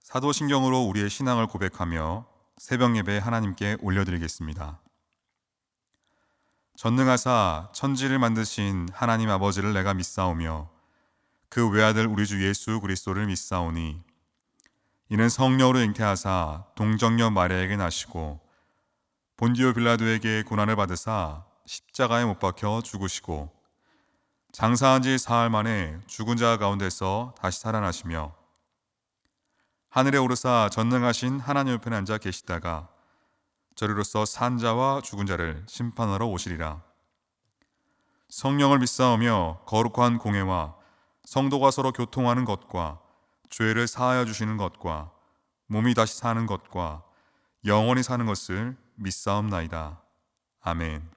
사도신경으로 우리의 신앙을 고백하며 새벽 예배 하나님께 올려드리겠습니다. 전능하사 천지를 만드신 하나님 아버지를 내가 믿사오며 그 외아들 우리 주 예수 그리스도를 믿사오니 이는 성령으로 잉태하사 동정녀 마리아에게 나시고 본디오 빌라도에게 고난을 받으사 십자가에 못 박혀 죽으시고 장사한 지 사흘 만에 죽은 자 가운데서 다시 살아나시며 하늘에 오르사 전능하신 하나님 옆에 앉아 계시다가 저리로서 산 자와 죽은 자를 심판하러 오시리라. 성령을 믿사오며 거룩한 공회와 성도가 서로 교통하는 것과 죄를 사하여 주시는 것과 몸이 다시 사는 것과 영원히 사는 것을 믿사옵나이다. 아멘.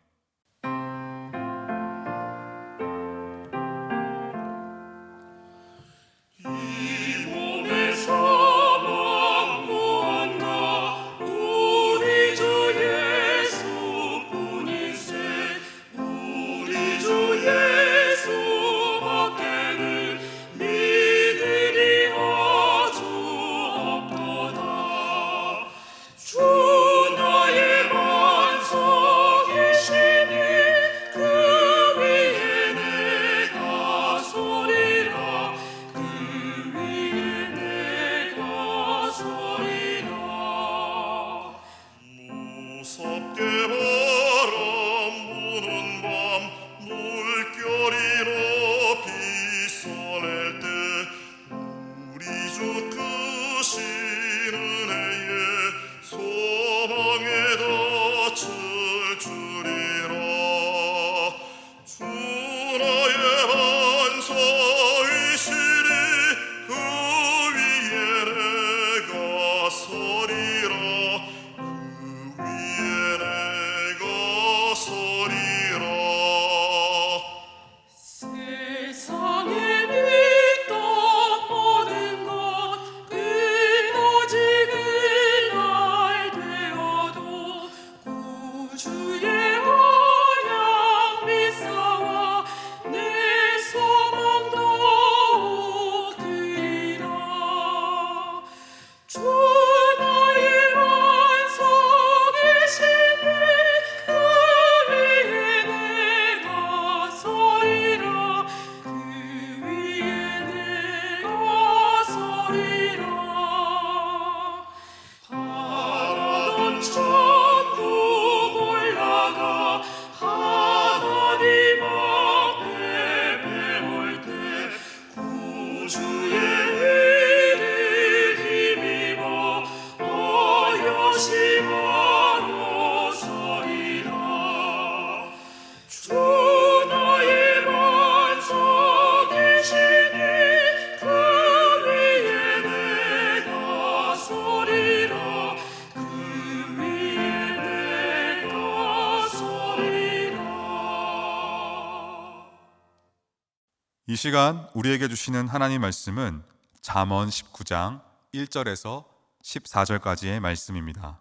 이 시간 우리에게 주시는 하나님 말씀은 잠언 19장 1절에서 14절까지의 말씀입니다.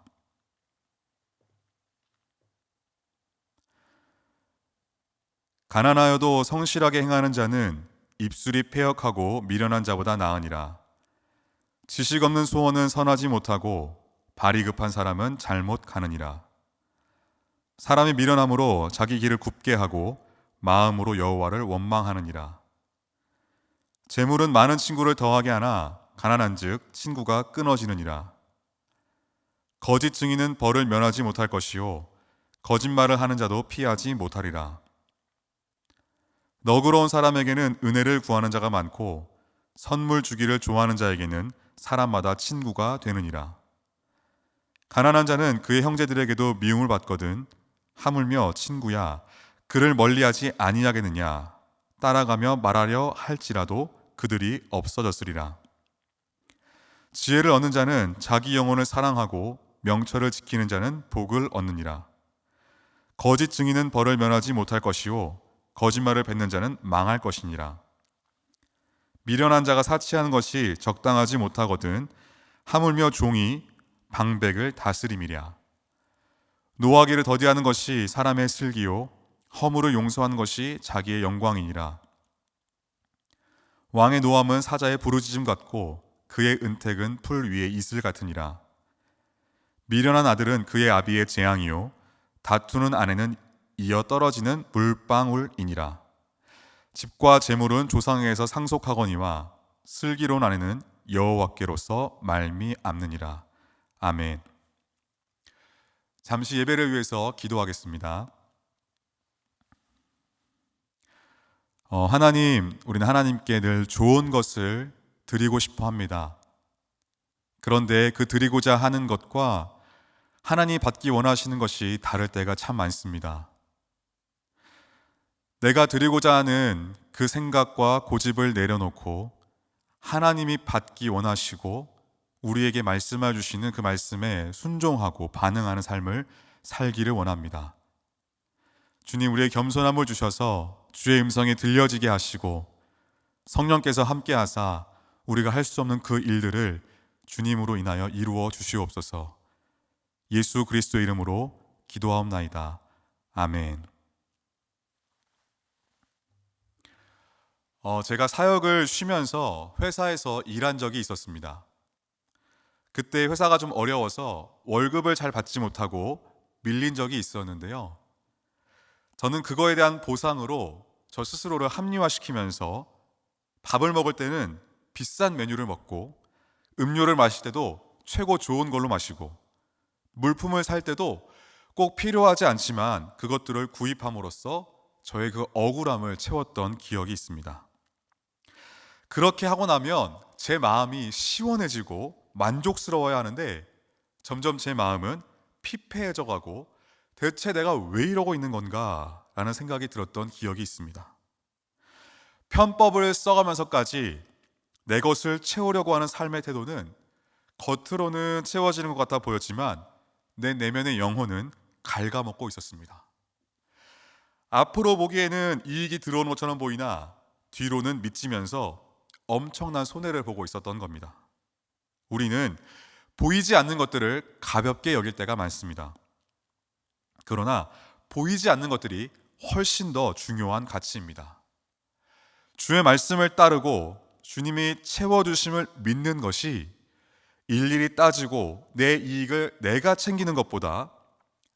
가난하여도 성실하게 행하는 자는 입술이 패역하고 미련한 자보다 나으니라. 지식 없는 소원은 선하지 못하고 발이 급한 사람은 잘못 가느니라. 사람이 미련함으로 자기 길을 굽게 하고 마음으로 여호와를 원망하느니라. 재물은 많은 친구를 더하게 하나 가난한즉 친구가 끊어지느니라. 거짓 증인은 벌을 면하지 못할 것이요 거짓말을 하는 자도 피하지 못하리라. 너그러운 사람에게는 은혜를 구하는 자가 많고 선물 주기를 좋아하는 자에게는 사람마다 친구가 되느니라. 가난한 자는 그의 형제들에게도 미움을 받거든 하물며 친구야 그를 멀리하지 아니하겠느냐 따라가며 말하려 할지라도 그들이 없어졌으리라. 지혜를 얻는 자는 자기 영혼을 사랑하고 명철을 지키는 자는 복을 얻느니라. 거짓 증인은 벌을 면하지 못할 것이요 거짓말을 뱉는 자는 망할 것이니라. 미련한 자가 사치하는 것이 적당하지 못하거든 하물며 종이 방백을 다스림이랴. 노하기를 더디하는 것이 사람의 슬기요 허물을 용서하는 것이 자기의 영광이니라. 왕의 노함은 사자의 부르짖음 같고 그의 은택은 풀 위의 이슬 같으니라. 미련한 아들은 그의 아비의 재앙이요 다투는 아내는 이어 떨어지는 물방울이니라. 집과 재물은 조상에게서 상속하거니와 슬기로운 아내는 여호와께로서 말미암느니라. 아멘. 잠시 예배를 위해서 기도하겠습니다. 하나님, 우리는 하나님께 늘 좋은 것을 드리고 싶어 합니다. 그런데 그 드리고자 하는 것과 하나님이 받기 원하시는 것이 다를 때가 참 많습니다. 내가 드리고자 하는 그 생각과 고집을 내려놓고 하나님이 받기 원하시고 우리에게 말씀해 주시는 그 말씀에 순종하고 반응하는 삶을 살기를 원합니다. 주님, 우리의 겸손함을 주셔서 주의 음성이 들려지게 하시고 성령께서 함께 하사 우리가 할 수 없는 그 일들을 주님으로 인하여 이루어 주시옵소서. 예수 그리스도의 이름으로 기도하옵나이다. 아멘. 제가 사역을 쉬면서 회사에서 일한 적이 있었습니다. 그때 회사가 좀 어려워서 월급을 잘 받지 못하고 밀린 적이 있었는데요. 저는 그거에 대한 보상으로 저 스스로를 합리화시키면서 밥을 먹을 때는 비싼 메뉴를 먹고 음료를 마실 때도 최고 좋은 걸로 마시고 물품을 살 때도 꼭 필요하지 않지만 그것들을 구입함으로써 저의 그 억울함을 채웠던 기억이 있습니다. 그렇게 하고 나면 제 마음이 시원해지고 만족스러워야 하는데 점점 제 마음은 피폐해져 가고 대체 내가 왜 이러고 있는 건가 라는 생각이 들었던 기억이 있습니다. 편법을 써가면서까지 내 것을 채우려고 하는 삶의 태도는 겉으로는 채워지는 것 같아 보였지만 내 내면의 영혼은 갉아먹고 있었습니다. 앞으로 보기에는 이익이 들어오는 것처럼 보이나 뒤로는 미치면서 엄청난 손해를 보고 있었던 겁니다. 우리는 보이지 않는 것들을 가볍게 여길 때가 많습니다. 그러나 보이지 않는 것들이 훨씬 더 중요한 가치입니다. 주의 말씀을 따르고 주님이 채워주심을 믿는 것이 일일이 따지고 내 이익을 내가 챙기는 것보다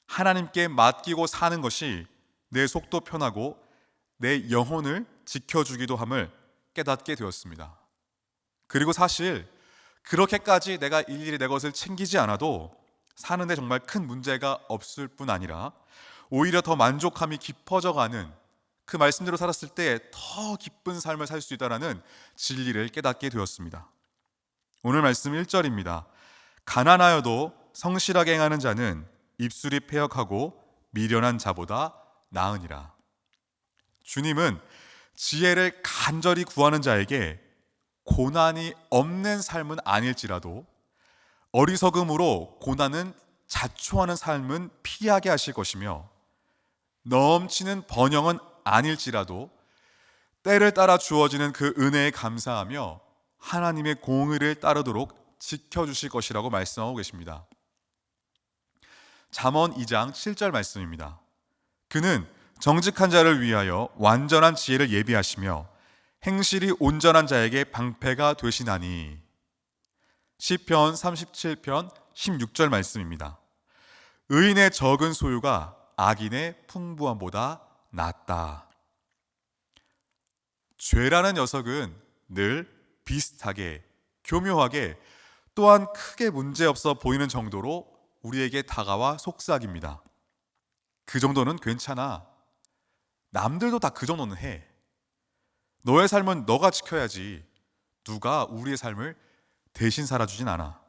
하나님께 맡기고 사는 것이 내 속도 편하고 내 영혼을 지켜주기도 함을 깨닫게 되었습니다. 그리고 사실 그렇게까지 내가 일일이 내 것을 챙기지 않아도 사는데 정말 큰 문제가 없을 뿐 아니라 오히려 더 만족함이 깊어져가는 그 말씀대로 살았을 때 더 기쁜 삶을 살 수 있다는 진리를 깨닫게 되었습니다. 오늘 말씀 1절입니다. 가난하여도 성실하게 행하는 자는 입술이 패역하고 미련한 자보다 나으니라. 주님은 지혜를 간절히 구하는 자에게 고난이 없는 삶은 아닐지라도 어리석음으로 고난은 자초하는 삶은 피하게 하실 것이며 넘치는 번영은 아닐지라도 때를 따라 주어지는 그 은혜에 감사하며 하나님의 공의를 따르도록 지켜주실 것이라고 말씀하고 계십니다. 잠언 2장 7절 말씀입니다. 그는 정직한 자를 위하여 완전한 지혜를 예비하시며 행실이 온전한 자에게 방패가 되시나니. 시편 37편 16절 말씀입니다. 의인의 적은 소유가 악인의 풍부함보다 낫다. 죄라는 녀석은 늘 비슷하게, 교묘하게, 또한 크게 문제없어 보이는 정도로 우리에게 다가와 속삭입니다. 그 정도는 괜찮아. 남들도 다 그 정도는 해. 너의 삶은 너가 지켜야지. 누가 우리의 삶을 대신 살아주진 않아.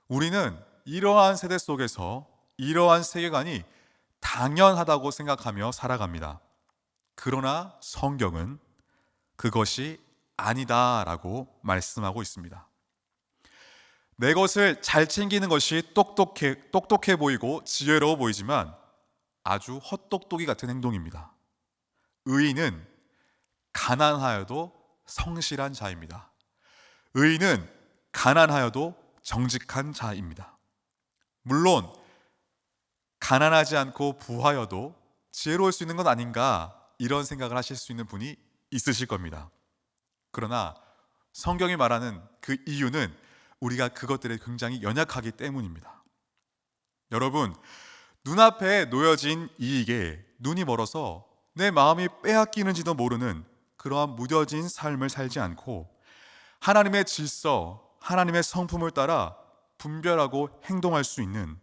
우리는 이러한 세대 속에서 이러한 세계관이 당연하다고 생각하며 살아갑니다. 그러나 성경은 그것이 아니다라고 말씀하고 있습니다. 내 것을 잘 챙기는 것이 똑똑해 보이고 지혜로워 보이지만 아주 헛똑똑이 같은 행동입니다. 의인은 가난하여도 성실한 자입니다. 의인은 가난하여도 정직한 자입니다. 물론 가난하지 않고 부하여도 지혜로울 수 있는 건 아닌가 이런 생각을 하실 수 있는 분이 있으실 겁니다. 그러나 성경이 말하는 그 이유는 우리가 그것들에 굉장히 연약하기 때문입니다. 여러분, 눈앞에 놓여진 이익에 눈이 멀어서 내 마음이 빼앗기는지도 모르는 그러한 무뎌진 삶을 살지 않고 하나님의 질서, 하나님의 성품을 따라 분별하고 행동할 수 있는,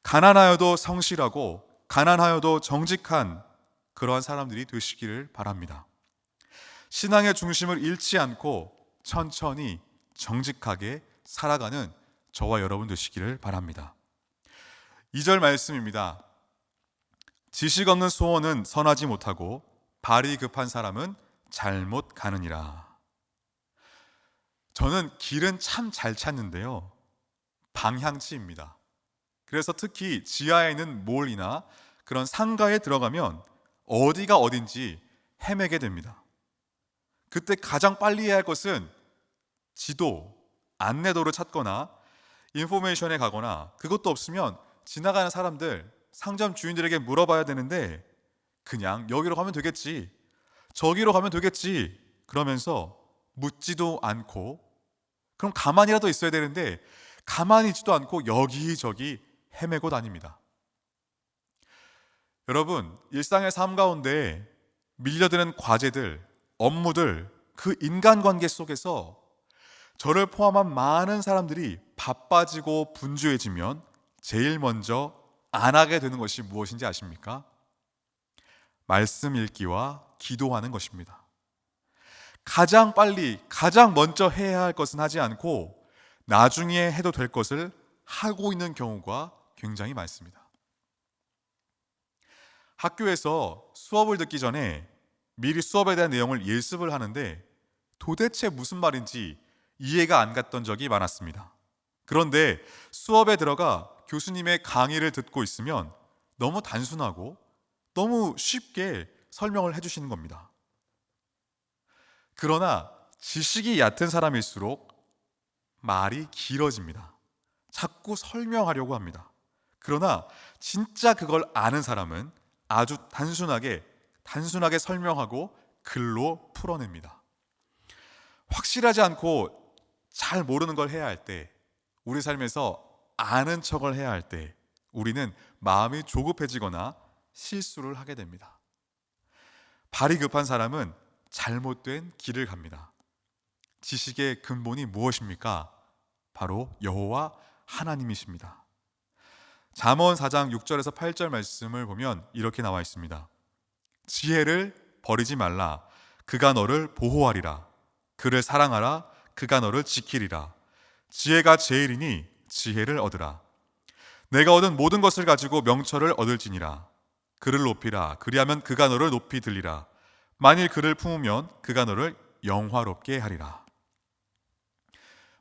가난하여도 성실하고 가난하여도 정직한 그러한 사람들이 되시기를 바랍니다. 신앙의 중심을 잃지 않고 천천히 정직하게 살아가는 저와 여러분 되시기를 바랍니다. 2절 말씀입니다. 지식 없는 소원은 선하지 못하고 발이 급한 사람은 잘못 가느니라. 저는 길은 참 잘 찾는데요, 방향치입니다. 그래서 특히 지하에 있는 몰이나 그런 상가에 들어가면 어디가 어딘지 헤매게 됩니다. 그때 가장 빨리 해야 할 것은 지도, 안내도를 찾거나 인포메이션에 가거나, 그것도 없으면 지나가는 사람들, 상점 주인들에게 물어봐야 되는데 그냥 여기로 가면 되겠지, 저기로 가면 되겠지 그러면서 묻지도 않고, 그럼 가만히라도 있어야 되는데 가만히 있지도 않고 여기저기 헤매고 다닙니다. 여러분, 일상의 삶 가운데 밀려드는 과제들, 업무들, 그 인간관계 속에서 저를 포함한 많은 사람들이 바빠지고 분주해지면 제일 먼저 안 하게 되는 것이 무엇인지 아십니까? 말씀 읽기와 기도하는 것입니다. 가장 빨리, 가장 먼저 해야 할 것은 하지 않고 나중에 해도 될 것을 하고 있는 경우가 굉장히 많습니다. 학교에서 수업을 듣기 전에 미리 수업에 대한 내용을 예습을 하는데 도대체 무슨 말인지 이해가 안 갔던 적이 많았습니다. 그런데 수업에 들어가 교수님의 강의를 듣고 있으면 너무 단순하고 너무 쉽게 설명을 해주시는 겁니다. 그러나 지식이 얕은 사람일수록 말이 길어집니다. 자꾸 설명하려고 합니다. 그러나 진짜 그걸 아는 사람은 아주 단순하게 설명하고 글로 풀어냅니다. 확실하지 않고 잘 모르는 걸 해야 할 때, 우리 삶에서 아는 척을 해야 할 때 우리는 마음이 조급해지거나 실수를 하게 됩니다. 발이 급한 사람은 잘못된 길을 갑니다. 지식의 근본이 무엇입니까? 바로 여호와 하나님이십니다. 잠언 4장 6절에서 8절 말씀을 보면 이렇게 나와 있습니다. 지혜를 버리지 말라. 그가 너를 보호하리라. 그를 사랑하라. 그가 너를 지키리라. 지혜가 제일이니 지혜를 얻으라. 내가 얻은 모든 것을 가지고 명철을 얻을지니라. 그를 높이라. 그리하면 그가 너를 높이 들리라. 만일 그를 품으면 그가 너를 영화롭게 하리라.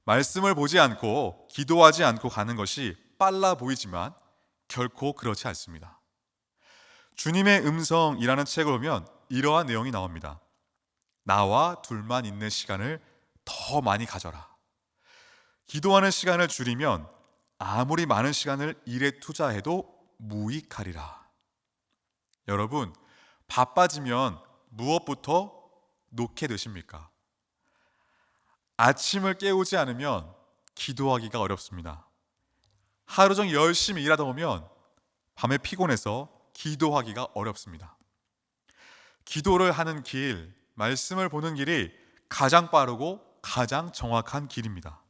말씀을 보지 않고 기도하지 않고 가는 것이 빨라 보이지만 결코 그렇지 않습니다. 주님의 음성이라는 책을 보면 이러한 내용이 나옵니다. 나와 둘만 있는 시간을 더 많이 가져라. 기도하는 시간을 줄이면 아무리 많은 시간을 일에 투자해도 무익하리라. 여러분, 바빠지면 무엇부터 놓게 되십니까? 아침을 깨우지 않으면 기도하기가 어렵습니다. 하루 종일 열심히 일하다 보면 밤에 피곤해서 기도하기가 어렵습니다. 기도를 하는 길, 말씀을 보는 길이 가장 빠르고 가장 정확한 길입니다.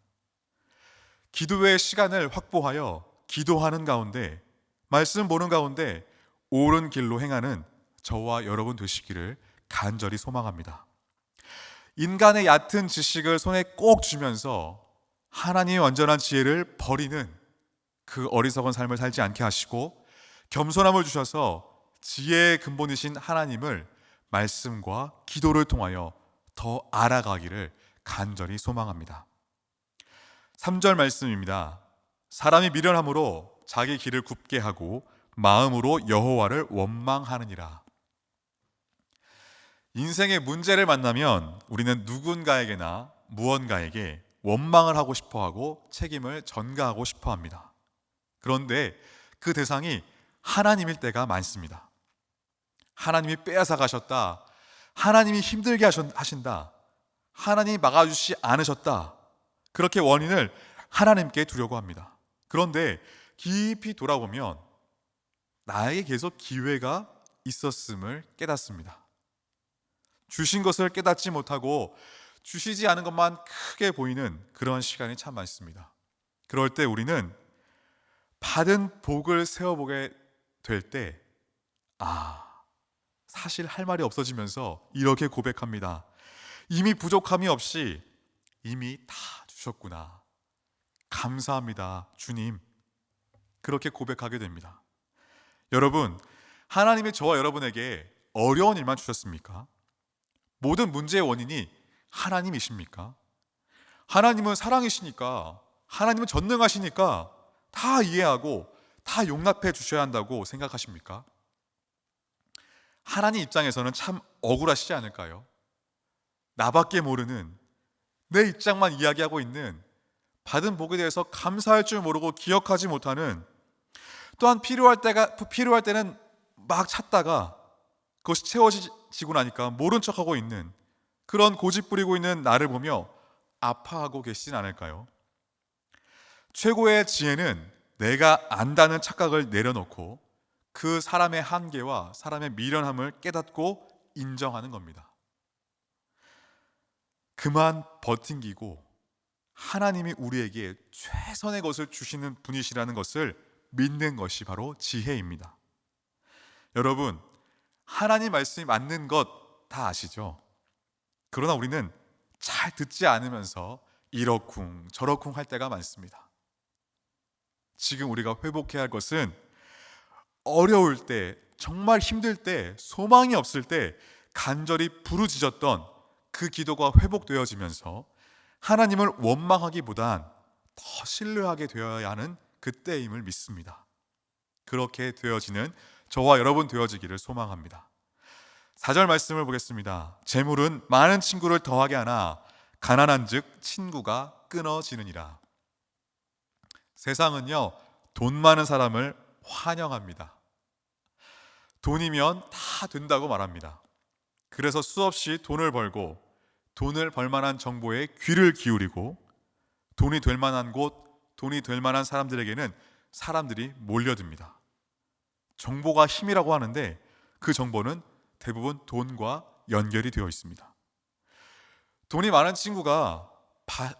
기도의 시간을 확보하여 기도하는 가운데, 말씀 보는 가운데 옳은 길로 행하는 저와 여러분 되시기를 간절히 소망합니다. 인간의 얕은 지식을 손에 꼭 쥐면서 하나님의 완전한 지혜를 버리는 그 어리석은 삶을 살지 않게 하시고, 겸손함을 주셔서 지혜의 근본이신 하나님을 말씀과 기도를 통하여 더 알아가기를 간절히 소망합니다. 3절 말씀입니다. 사람이 미련함으로 자기 길을 굽게 하고 마음으로 여호와를 원망하느니라. 인생의 문제를 만나면 우리는 누군가에게나 무언가에게 원망을 하고 싶어하고 책임을 전가하고 싶어합니다. 그런데 그 대상이 하나님일 때가 많습니다. 하나님이 빼앗아 가셨다, 하나님이 힘들게 하신다, 하나님이 막아주시지 않으셨다. 그렇게 원인을 하나님께 두려고 합니다. 그런데 깊이 돌아보면 나에게 계속 기회가 있었음을 깨닫습니다. 주신 것을 깨닫지 못하고 주시지 않은 것만 크게 보이는 그런 시간이 참 많습니다. 그럴 때 우리는 받은 복을 세어보게 될 때 사실 할 말이 없어지면서 이렇게 고백합니다. 이미 부족함이 없이 이미 다 주셨구나. 감사합니다, 주님. 그렇게 고백하게 됩니다. 여러분, 하나님이 저와 여러분에게 어려운 일만 주셨습니까? 모든 문제의 원인이 하나님이십니까? 하나님은 사랑이시니까, 하나님은 전능하시니까 다 이해하고 다 용납해 주셔야 한다고 생각하십니까? 하나님 입장에서는 참 억울하시지 않을까요? 나밖에 모르는, 내 입장만 이야기하고 있는, 받은 복에 대해서 감사할 줄 모르고 기억하지 못하는, 또한 필요할 때는 막 찾다가 그것이 채워지고 나니까 모른 척하고 있는, 그런 고집 부리고 있는 나를 보며 아파하고 계시진 않을까요? 최고의 지혜는 내가 안다는 착각을 내려놓고 그 사람의 한계와 사람의 미련함을 깨닫고 인정하는 겁니다. 그만 버팅기고 하나님이 우리에게 최선의 것을 주시는 분이시라는 것을 믿는 것이 바로 지혜입니다. 여러분, 하나님 말씀이 맞는 것 다 아시죠? 그러나 우리는 잘 듣지 않으면서 이러쿵 저러쿵 할 때가 많습니다. 지금 우리가 회복해야 할 것은 어려울 때, 정말 힘들 때, 소망이 없을 때 간절히 부르짖었던 그 기도가 회복되어지면서 하나님을 원망하기보단 더 신뢰하게 되어야 하는 그때임을 믿습니다. 그렇게 되어지는 저와 여러분 되어지기를 소망합니다. 4절 말씀을 보겠습니다. 재물은 많은 친구를 더하게 하나 가난한 즉 친구가 끊어지느니라. 세상은요, 돈 많은 사람을 환영합니다. 돈이면 다 된다고 말합니다. 그래서 수없이 돈을 벌고 돈을 벌 만한 정보에 귀를 기울이고 돈이 될 만한 곳, 돈이 될 만한 사람들에게는 사람들이 몰려듭니다. 정보가 힘이라고 하는데 그 정보는 대부분 돈과 연결이 되어 있습니다. 돈이 많은 친구가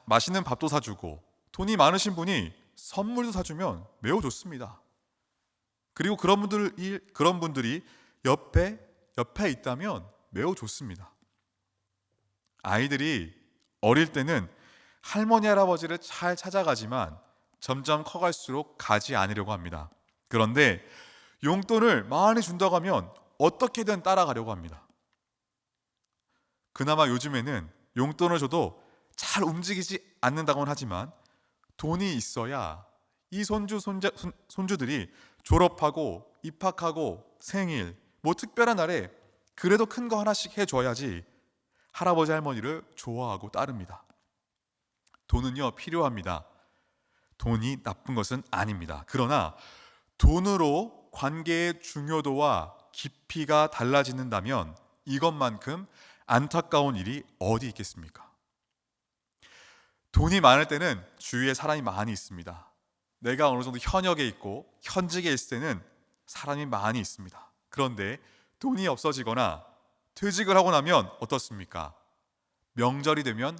맛있는 밥도 사주고 돈이 많으신 분이 선물도 사주면 매우 좋습니다. 그리고 그런 분들이 옆에 있다면 매우 좋습니다. 아이들이 어릴 때는 할머니, 할아버지를 잘 찾아가지만 점점 커갈수록 가지 않으려고 합니다. 그런데 용돈을 많이 준다고 하면 어떻게든 따라가려고 합니다. 그나마 요즘에는 용돈을 줘도 잘 움직이지 않는다고는 하지만 돈이 있어야 이 손주들이 졸업하고 입학하고 생일, 특별한 날에 그래도 큰 거 하나씩 해줘야지 할아버지 할머니를 좋아하고 따릅니다. 돈은요, 필요합니다. 돈이 나쁜 것은 아닙니다. 그러나 돈으로 관계의 중요도와 깊이가 달라지는다면 이것만큼 안타까운 일이 어디 있겠습니까? 돈이 많을 때는 주위에 사람이 많이 있습니다. 내가 어느 정도 현역에 있고 현직에 있을 때는 사람이 많이 있습니다. 그런데 돈이 없어지거나 퇴직을 하고 나면 어떻습니까? 명절이 되면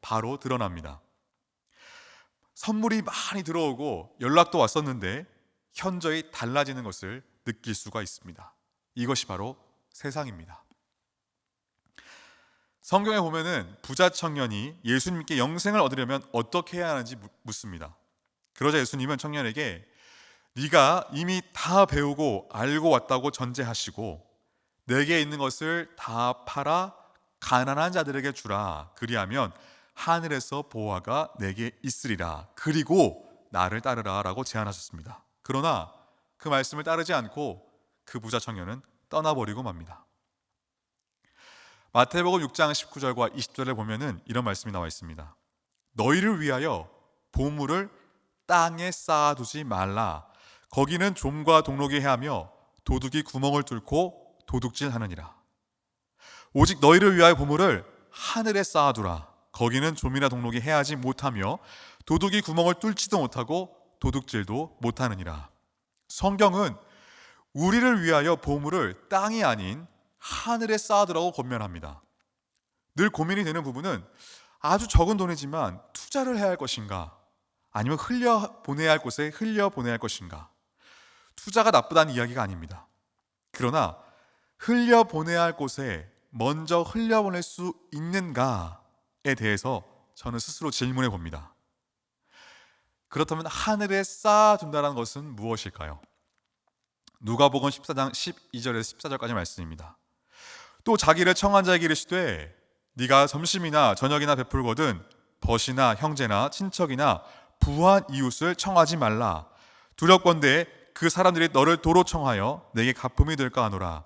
바로 드러납니다. 선물이 많이 들어오고 연락도 왔었는데 현저히 달라지는 것을 느낄 수가 있습니다. 이것이 바로 세상입니다. 성경에 보면은 부자 청년이 예수님께 영생을 얻으려면 어떻게 해야 하는지 묻습니다. 그러자 예수님은 청년에게 네가 이미 다 배우고 알고 왔다고 전제하시고 내게 있는 것을 다 팔아 가난한 자들에게 주라. 그리하면 하늘에서 보화가 내게 있으리라. 그리고 나를 따르라 라고 제안하셨습니다. 그러나 그 말씀을 따르지 않고 그 부자 청년은 떠나버리고 맙니다. 마태복음 6장 19절과 20절에 보면은 이런 말씀이 나와 있습니다. 너희를 위하여 보물을 땅에 쌓아두지 말라. 거기는 좀과 동록이 해하며 도둑이 구멍을 뚫고 도둑질하느니라. 오직 너희를 위하여 보물을 하늘에 쌓아두라. 거기는 좀이나 동록이 해하지 못하며 도둑이 구멍을 뚫지도 못하고 도둑질도 못하느니라. 성경은 우리를 위하여 보물을 땅이 아닌 하늘에 쌓아두라고 권면합니다. 늘 고민이 되는 부분은 아주 적은 돈이지만 투자를 해야 할 것인가, 아니면 흘려보내야 할 곳에 흘려보내야 할 것인가. 투자가 나쁘다는 이야기가 아닙니다. 그러나 흘려보내야 할 곳에 먼저 흘려보낼 수 있는가에 대해서 저는 스스로 질문해 봅니다. 그렇다면 하늘에 쌓아둔다는 것은 무엇일까요? 누가복음 14장 12절에서 14절까지 말씀입니다. 또 자기를 청한 자에게 이르시되 네가 점심이나 저녁이나 베풀거든 벗이나 형제나 친척이나 부한 이웃을 청하지 말라. 두렵건대 그 사람들이 너를 도로 청하여 내게 갚음이 될까 하노라.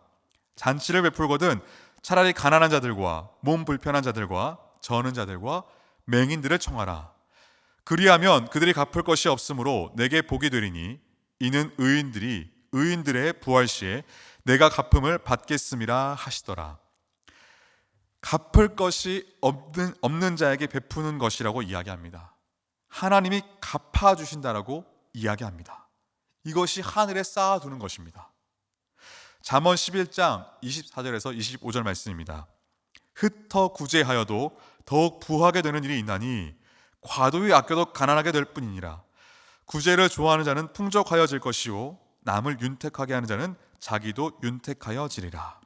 잔치를 베풀거든 차라리 가난한 자들과 몸 불편한 자들과 저는 자들과 맹인들을 청하라. 그리하면 그들이 갚을 것이 없으므로 내게 복이 되리니 이는 의인들의 부활 시에 내가 갚음을 받겠음이라 하시더라. 갚을 것이 없는 자에게 베푸는 것이라고 이야기합니다. 하나님이 갚아주신다라고 이야기합니다. 이것이 하늘에 쌓아두는 것입니다. 잠언 11장 24절에서 25절 말씀입니다. 흩어 구제하여도 더욱 부하게 되는 일이 있나니 과도히 아껴도 가난하게 될 뿐이니라. 구제를 좋아하는 자는 풍족하여질 것이요 남을 윤택하게 하는 자는 자기도 윤택하여지리라.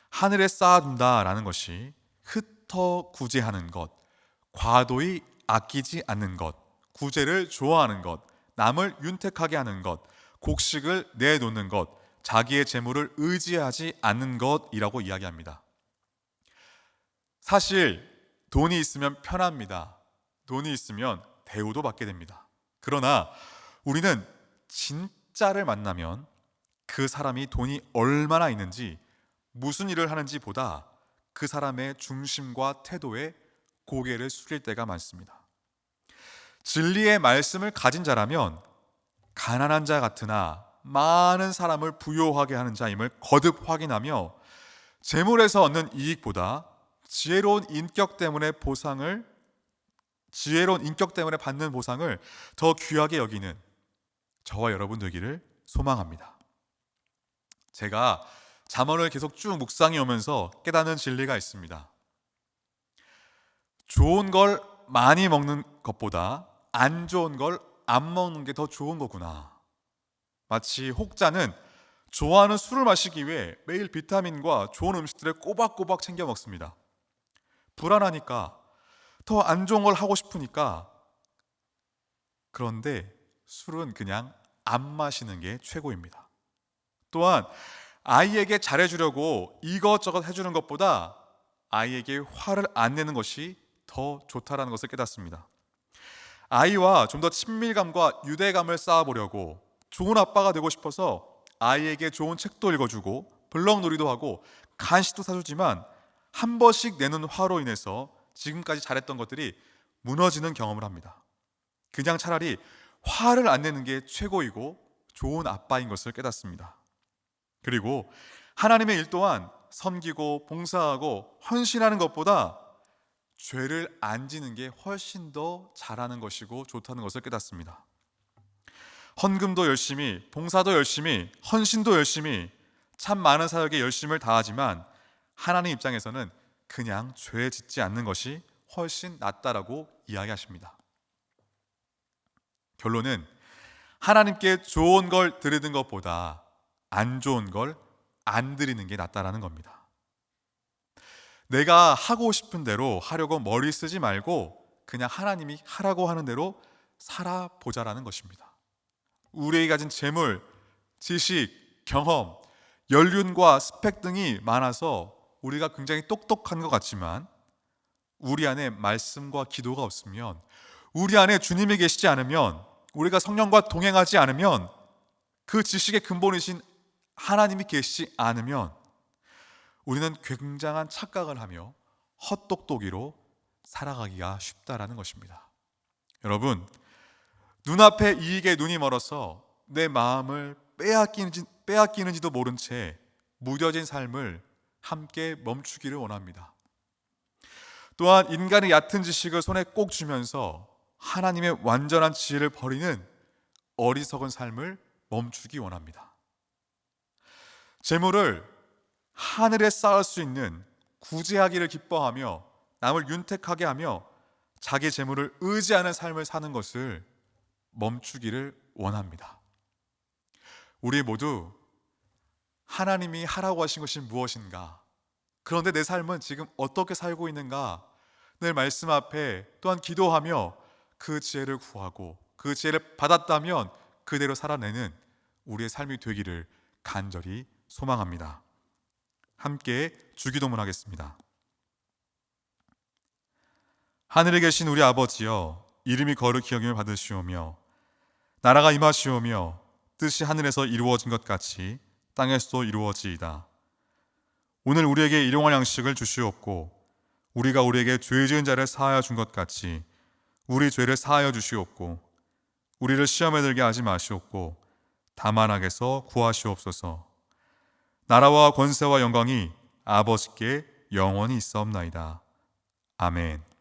하늘에 쌓아둔다라는 것이 흩어 구제하는 것, 과도히 아끼지 않는 것, 구제를 좋아하는 것, 남을 윤택하게 하는 것, 곡식을 내놓는 것, 자기의 재물을 의지하지 않는 것이라고 이야기합니다. 사실 돈이 있으면 편합니다. 돈이 있으면 대우도 받게 됩니다. 그러나 우리는 진짜를 만나면 그 사람이 돈이 얼마나 있는지, 무슨 일을 하는지 보다 그 사람의 중심과 태도에 고개를 숙일 때가 많습니다. 진리의 말씀을 가진 자라면 가난한 자 같으나 많은 사람을 부요하게 하는 자임을 거듭 확인하며 재물에서 얻는 이익보다 지혜로운 인격 때문에 받는 보상을 더 귀하게 여기는 저와 여러분 되기를 소망합니다. 제가 잠언을 계속 쭉 묵상해 오면서 깨닫는 진리가 있습니다. 좋은 걸 많이 먹는 것보다 안 좋은 걸 안 먹는 게 더 좋은 거구나. 마치 혹자는 좋아하는 술을 마시기 위해 매일 비타민과 좋은 음식들을 꼬박꼬박 챙겨 먹습니다. 불안하니까, 더 안 좋은 걸 하고 싶으니까. 그런데 술은 그냥 안 마시는 게 최고입니다. 또한 아이에게 잘해주려고 이것저것 해주는 것보다 아이에게 화를 안 내는 것이 더 좋다라는 것을 깨닫습니다. 아이와 좀 더 친밀감과 유대감을 쌓아보려고 좋은 아빠가 되고 싶어서 아이에게 좋은 책도 읽어주고 블럭놀이도 하고 간식도 사주지만 한 번씩 내는 화로 인해서 지금까지 잘했던 것들이 무너지는 경험을 합니다. 그냥 차라리 화를 안 내는 게 최고이고 좋은 아빠인 것을 깨닫습니다. 그리고 하나님의 일 또한 섬기고 봉사하고 헌신하는 것보다 죄를 안 지는 게 훨씬 더 잘하는 것이고 좋다는 것을 깨닫습니다. 헌금도 열심히, 봉사도 열심히, 헌신도 열심히, 참 많은 사역에 열심을 다하지만 하나님 입장에서는 그냥 죄 짓지 않는 것이 훨씬 낫다라고 이야기하십니다. 결론은 하나님께 좋은 걸 드리는 것보다 안 좋은 걸 안 드리는 게 낫다라는 겁니다. 내가 하고 싶은 대로 하려고 머리 쓰지 말고 그냥 하나님이 하라고 하는 대로 살아보자라는 것입니다. 우리에게 가진 재물, 지식, 경험, 연륜과 스펙 등이 많아서 우리가 굉장히 똑똑한 것 같지만 우리 안에 말씀과 기도가 없으면, 우리 안에 주님이 계시지 않으면, 우리가 성령과 동행하지 않으면, 그 지식의 근본이신 하나님이 계시지 않으면 우리는 굉장한 착각을 하며 헛똑똑이로 살아가기가 쉽다라는 것입니다. 여러분, 눈앞에 이익에 눈이 멀어서 내 마음을 빼앗기는지도 모른 채 무뎌진 삶을 함께 멈추기를 원합니다. 또한 인간의 얕은 지식을 손에 꼭 쥐면서 하나님의 완전한 지혜를 버리는 어리석은 삶을 멈추기 원합니다. 재물을 하늘에 쌓을 수 있는 구제하기를 기뻐하며 남을 윤택하게 하며 자기 재물을 의지하는 삶을 사는 것을 멈추기를 원합니다. 우리 모두 하나님이 하라고 하신 것이 무엇인가? 그런데 내 삶은 지금 어떻게 살고 있는가? 늘 말씀 앞에 또한 기도하며 그 지혜를 구하고 그 지혜를 받았다면 그대로 살아내는 우리의 삶이 되기를 간절히 소망합니다. 함께 주기도문 하겠습니다. 하늘에 계신 우리 아버지여, 이름이 거룩히 여김을 받으시오며 나라가 임하시오며 뜻이 하늘에서 이루어진 것 같이 땅에서도 이루어지이다. 오늘 우리에게 일용할 양식을 주시옵고 우리가 우리에게 죄 지은 자를 사하여 준 것 같이 우리 죄를 사하여 주시옵고 우리를 시험에 들게 하지 마시옵고 다만 악에서 구하시옵소서. 나라와 권세와 영광이 아버지께 영원히 있사옵나이다. 아멘.